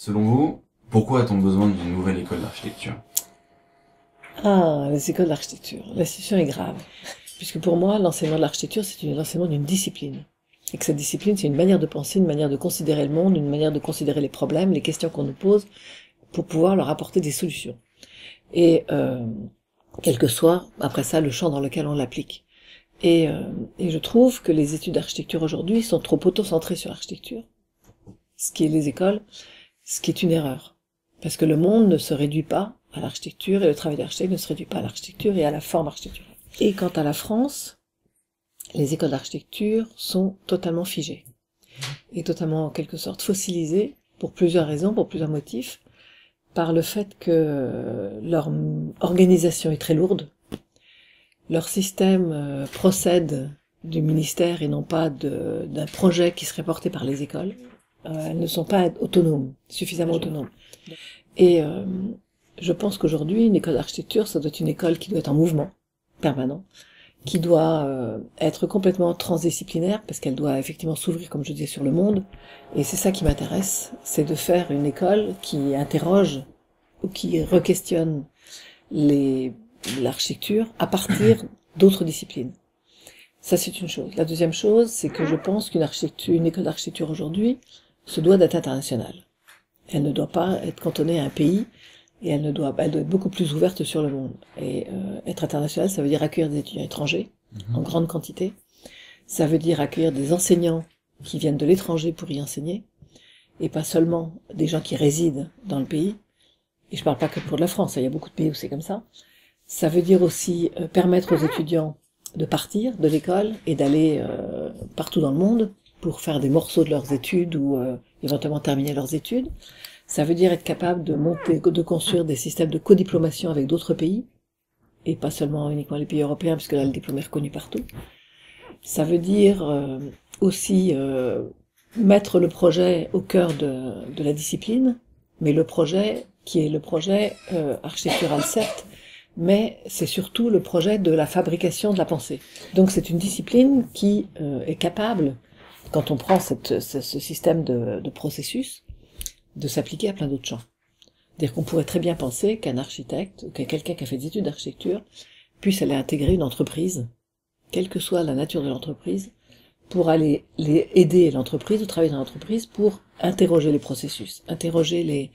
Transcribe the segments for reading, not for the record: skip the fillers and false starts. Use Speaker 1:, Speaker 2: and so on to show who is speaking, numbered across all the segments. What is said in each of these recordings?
Speaker 1: Selon vous, pourquoi a-t-on besoin d'une nouvelle école d'architecture?
Speaker 2: Ah, les écoles d'architecture. La situation est grave. Puisque pour moi, l'enseignement de l'architecture, c'est l'enseignement d'une discipline. Et que cette discipline, c'est une manière de penser, une manière de considérer le monde, une manière de considérer les problèmes, les questions qu'on nous pose, pour pouvoir leur apporter des solutions. Et quel que soit, après ça, le champ dans lequel on l'applique. Et je trouve que les études d'architecture aujourd'hui sont trop auto-centrées sur l'architecture, ce qui est les écoles, ce qui est une erreur. Parce que le monde ne se réduit pas à l'architecture, et le travail d'architecte ne se réduit pas à l'architecture et à la forme architecturale. Et quant à la France, les écoles d'architecture sont totalement figées, et totalement en quelque sorte fossilisées, pour plusieurs raisons, pour plusieurs motifs, par le fait que leur organisation est très lourde, leur système procède du ministère et non pas d'un projet qui serait porté par les écoles. Elles ne sont pas autonomes, suffisamment autonomes. Et je pense qu'aujourd'hui, une école d'architecture, ça doit être une école qui doit être en mouvement permanent, qui doit être complètement transdisciplinaire, parce qu'elle doit effectivement s'ouvrir, comme je disais, sur le monde. Et c'est ça qui m'intéresse, c'est de faire une école qui interroge ou qui re-questionne l'architecture à partir d'autres disciplines. Ça, c'est une chose. La deuxième chose, c'est que je pense une école d'architecture aujourd'hui se doit d'être internationale. Elle ne doit pas être cantonnée à un pays, et elle doit être beaucoup plus ouverte sur le monde. Et être internationale, ça veut dire accueillir des étudiants étrangers, en grande quantité. Ça veut dire accueillir des enseignants qui viennent de l'étranger pour y enseigner, et pas seulement des gens qui résident dans le pays. Et je parle pas que pour la France, il y a beaucoup de pays où c'est comme ça. Ça veut dire aussi permettre aux étudiants de partir de l'école et d'aller partout dans le monde pour faire des morceaux de leurs études ou éventuellement terminer leurs études. Ça veut dire être capable de construire des systèmes de codiplomation avec d'autres pays, et pas seulement uniquement les pays européens, puisque là le diplôme est reconnu partout. Ça veut dire aussi mettre le projet au cœur de la discipline, mais le projet qui est le projet architectural certes, mais c'est surtout le projet de la fabrication de la pensée. Donc c'est une discipline qui est capable, quand on prend ce système de processus, de s'appliquer à plein d'autres champs. C'est-à-dire qu'on pourrait très bien penser qu'un architecte, ou que quelqu'un qui a fait des études d'architecture, puisse aller intégrer une entreprise, quelle que soit la nature de l'entreprise, pour aller aider l'entreprise ou travailler dans l'entreprise pour interroger les processus, interroger les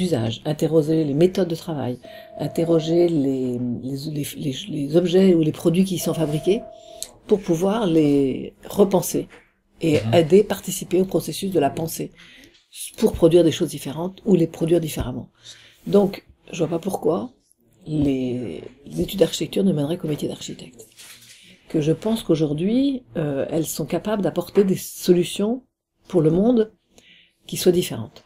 Speaker 2: usages, interroger les méthodes de travail, interroger les objets ou les produits qui y sont fabriqués, pour pouvoir les repenser et aider, participer au processus de la pensée pour produire des choses différentes ou les produire différemment. Donc, je vois pas pourquoi les études d'architecture ne mèneraient qu'au métier d'architecte. Que je pense qu'aujourd'hui, elles sont capables d'apporter des solutions pour le monde qui soient différentes.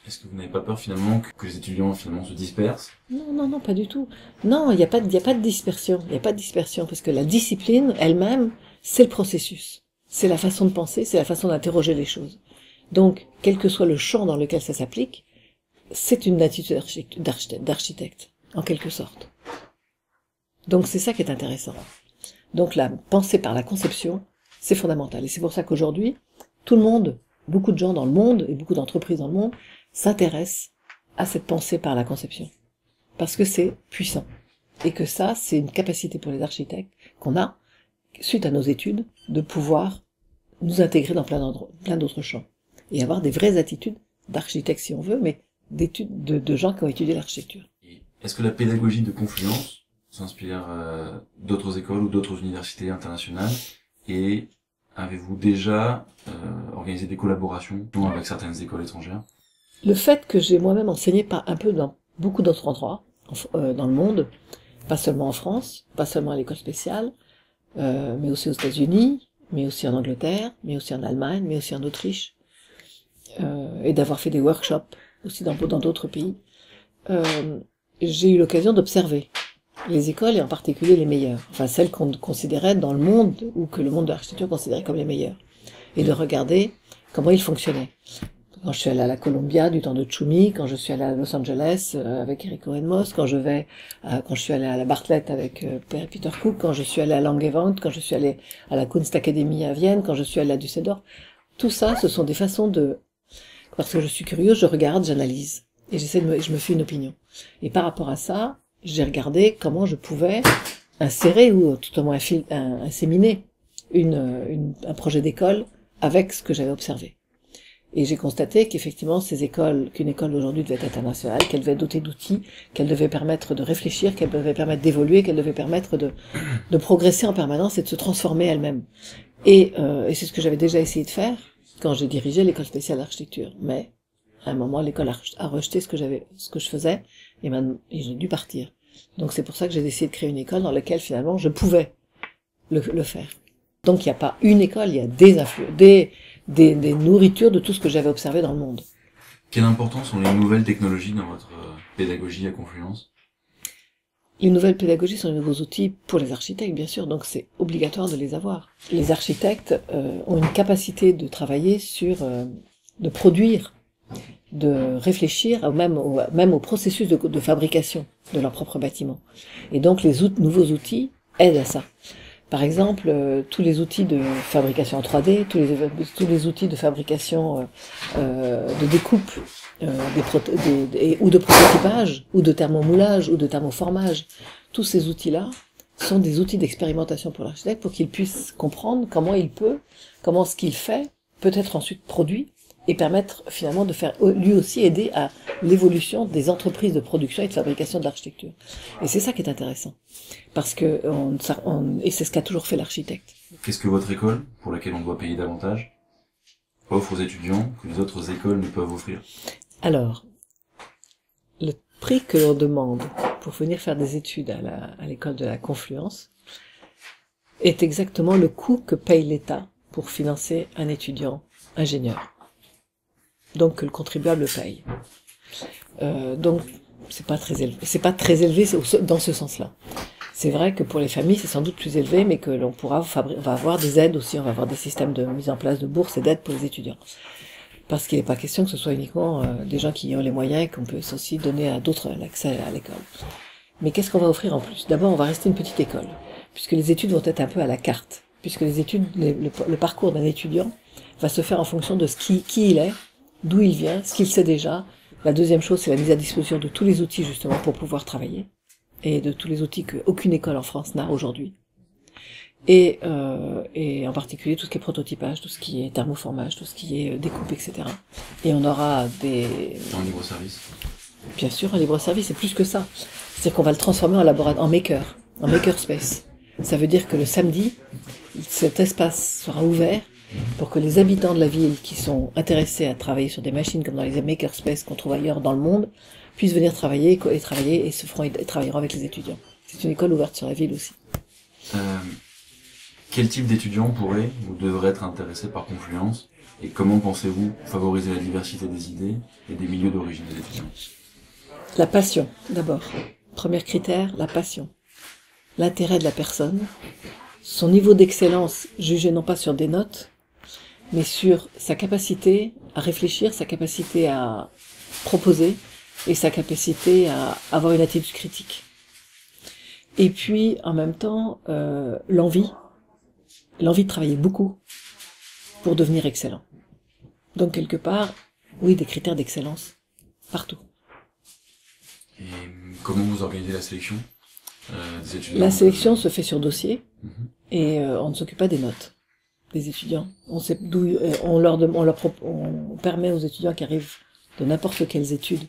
Speaker 1: Est-ce que vous n'avez pas peur finalement que les étudiants finalement se dispersent?
Speaker 2: Non, pas du tout. Non, il n'y a pas de dispersion. Il n'y a pas de dispersion parce que la discipline elle-même, c'est le processus. C'est la façon de penser, c'est la façon d'interroger les choses. Donc, quel que soit le champ dans lequel ça s'applique, c'est une attitude d'architecte, en quelque sorte. Donc c'est ça qui est intéressant. Donc la pensée par la conception, c'est fondamental. Et c'est pour ça qu'aujourd'hui, tout le monde, beaucoup de gens dans le monde, et beaucoup d'entreprises dans le monde, s'intéressent à cette pensée par la conception. Parce que c'est puissant. Et que ça, c'est une capacité pour les architectes qu'on a, suite à nos études, de pouvoir nous intégrer dans plein d'autres champs. Et avoir des vraies attitudes d'architectes si on veut, mais d'études de gens qui ont étudié l'architecture.
Speaker 1: Est-ce que la pédagogie de Confluence s'inspire d'autres écoles ou d'autres universités internationales? Et avez-vous déjà organisé des collaborations avec certaines écoles étrangères?
Speaker 2: Le fait que j'ai moi-même enseigné un peu dans beaucoup d'autres endroits dans le monde, pas seulement en France, pas seulement à l'école spéciale, mais aussi aux États-Unis, mais aussi en Angleterre, mais aussi en Allemagne, mais aussi en Autriche, et d'avoir fait des workshops aussi dans d'autres pays, j'ai eu l'occasion d'observer les écoles et en particulier les meilleures, enfin celles qu'on considérait dans le monde ou que le monde de l'architecture considérait comme les meilleures, et de regarder comment ils fonctionnaient. Quand je suis allée à la Columbia du temps de Tchoumi, quand je suis allée à Los Angeles avec Eric Orenmos, quand je suis allée à la Bartlett avec Peter Cook, quand je suis allée à Langewand, quand je suis allée à la Kunstakademie à Vienne, quand je suis allée à Düsseldorf, tout ça, ce sont des façons de Parce que je suis curieuse, je regarde, j'analyse. Et je me fais une opinion. Et par rapport à ça, j'ai regardé comment je pouvais insérer ou tout au moins inséminer un projet d'école avec ce que j'avais observé. Et j'ai constaté qu'effectivement, qu'une école aujourd'hui devait être internationale, qu'elle devait être dotée d'outils, qu'elle devait permettre de réfléchir, qu'elle devait permettre d'évoluer, qu'elle devait permettre de progresser en permanence et de se transformer elle-même. Et c'est ce que j'avais déjà essayé de faire quand j'ai dirigé l'école spéciale d'architecture. Mais, à un moment, l'école a rejeté ce que je faisais, et j'ai dû partir. Donc c'est pour ça que j'ai décidé de créer une école dans laquelle finalement je pouvais le faire. Donc il n'y a pas une école, il y a des nourritures de tout ce que j'avais observé dans le monde.
Speaker 1: Quelle importance ont les nouvelles technologies dans votre pédagogie à Confluence?
Speaker 2: Les nouvelles pédagogies sont les nouveaux outils pour les architectes, bien sûr, donc c'est obligatoire de les avoir. Les architectes ont une capacité de travailler de produire, de réfléchir même au processus de fabrication de leur propre bâtiment. Et donc les nouveaux outils aident à ça. Par exemple, tous les outils de fabrication en 3D, tous les outils de fabrication de découpe ou de prototypage, ou de thermomoulage, ou de thermoformage, tous ces outils-là sont des outils d'expérimentation pour l'architecte pour qu'il puisse comprendre comment ce qu'il fait peut être ensuite produit et permettre finalement de faire lui aussi aider à l'évolution des entreprises de production et de fabrication de l'architecture. Et c'est ça qui est intéressant, parce que et c'est ce qu'a toujours fait l'architecte.
Speaker 1: Qu'est-ce que votre école, pour laquelle on doit payer davantage, offre aux étudiants que les autres écoles ne peuvent offrir?
Speaker 2: Alors, le prix que l'on demande pour venir faire des études à l'école de la Confluence est exactement le coût que paye l'État pour financer un étudiant ingénieur. Donc que le contribuable paye. Donc c'est pas très élevé dans ce sens-là. C'est vrai que pour les familles c'est sans doute plus élevé, mais que l'on va avoir des aides aussi, on va avoir des systèmes de mise en place de bourses et d'aides pour les étudiants. Parce qu'il n'est pas question que ce soit uniquement des gens qui ont les moyens et qu'on peut aussi donner à d'autres l'accès à l'école. Mais qu'est-ce qu'on va offrir en plus? D'abord, on va rester une petite école, puisque les études vont être un peu à la carte, puisque les études, le parcours d'un étudiant va se faire en fonction de qui il est, d'où il vient, ce qu'il sait déjà. La deuxième chose, c'est la mise à disposition de tous les outils justement pour pouvoir travailler, et de tous les outils qu'aucune école en France n'a aujourd'hui. Et en particulier tout ce qui est prototypage, tout ce qui est thermoformage, tout ce qui est découpe, etc. Et on aura
Speaker 1: en libre service.
Speaker 2: Bien sûr, un libre service, c'est plus que ça. C'est-à-dire qu'on va le transformer en makerspace. Ça veut dire que le samedi, cet espace sera ouvert pour que les habitants de la ville qui sont intéressés à travailler sur des machines comme dans les makerspaces qu'on trouve ailleurs dans le monde puissent venir travailler et travailleront avec les étudiants. C'est une école ouverte sur la ville aussi.
Speaker 1: Quel type d'étudiants pourrait ou devrait être intéressé par Confluence, et comment pensez-vous favoriser la diversité des idées et des milieux d'origine des étudiants?
Speaker 2: La passion, d'abord. Premier critère, la passion. L'intérêt de la personne, son niveau d'excellence jugé non pas sur des notes, mais sur sa capacité à réfléchir, sa capacité à proposer et sa capacité à avoir une attitude critique. Et puis, en même temps, l'envie de travailler beaucoup pour devenir excellent. Donc, quelque part, oui, des critères d'excellence, partout.
Speaker 1: Et comment vous organisez la sélection des étudiants?
Speaker 2: La sélection se fait sur dossier, et on ne s'occupe pas des notes des étudiants. On sait d'où on permet aux étudiants qui arrivent de n'importe quelles études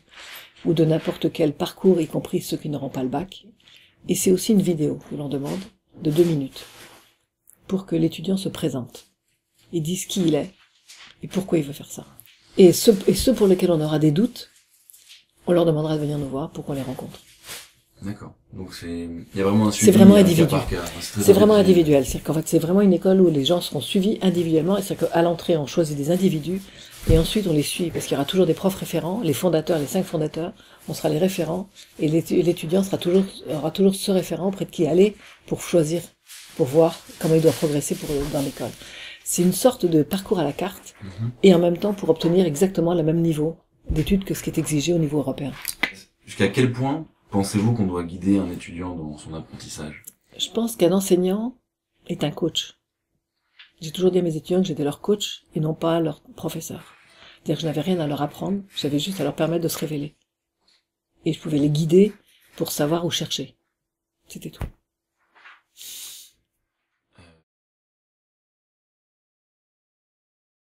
Speaker 2: ou de n'importe quel parcours, y compris ceux qui n'auront pas le bac. Et c'est aussi une vidéo que l'on demande de 2 minutes pour que l'étudiant se présente et dise qui il est et pourquoi il veut faire ça. Et ceux pour lesquels on aura des doutes, on leur demandera de venir nous voir pour qu'on les rencontre.
Speaker 1: D'accord. Donc il y a vraiment un suivi.
Speaker 2: C'est vraiment individuel.
Speaker 1: C'est
Speaker 2: vraiment individuel. C'est-à-dire qu'en fait, c'est vraiment une école où les gens seront suivis individuellement. Et c'est-à-dire qu'à l'entrée, on choisit des individus et ensuite on les suit parce qu'il y aura toujours des profs référents, les fondateurs, les 5 fondateurs, on sera les référents et l'étudiant aura toujours ce référent auprès de qui aller pour choisir, pour voir comment il doit progresser dans l'école. C'est une sorte de parcours à la carte et en même temps pour obtenir exactement le même niveau d'études que ce qui est exigé au niveau européen.
Speaker 1: Jusqu'à quel point pensez-vous qu'on doit guider un étudiant dans son apprentissage?
Speaker 2: Je pense qu'un enseignant est un coach. J'ai toujours dit à mes étudiants que j'étais leur coach et non pas leur professeur. C'est-à-dire que je n'avais rien à leur apprendre, j'avais juste à leur permettre de se révéler. Et je pouvais les guider pour savoir où chercher. C'était tout.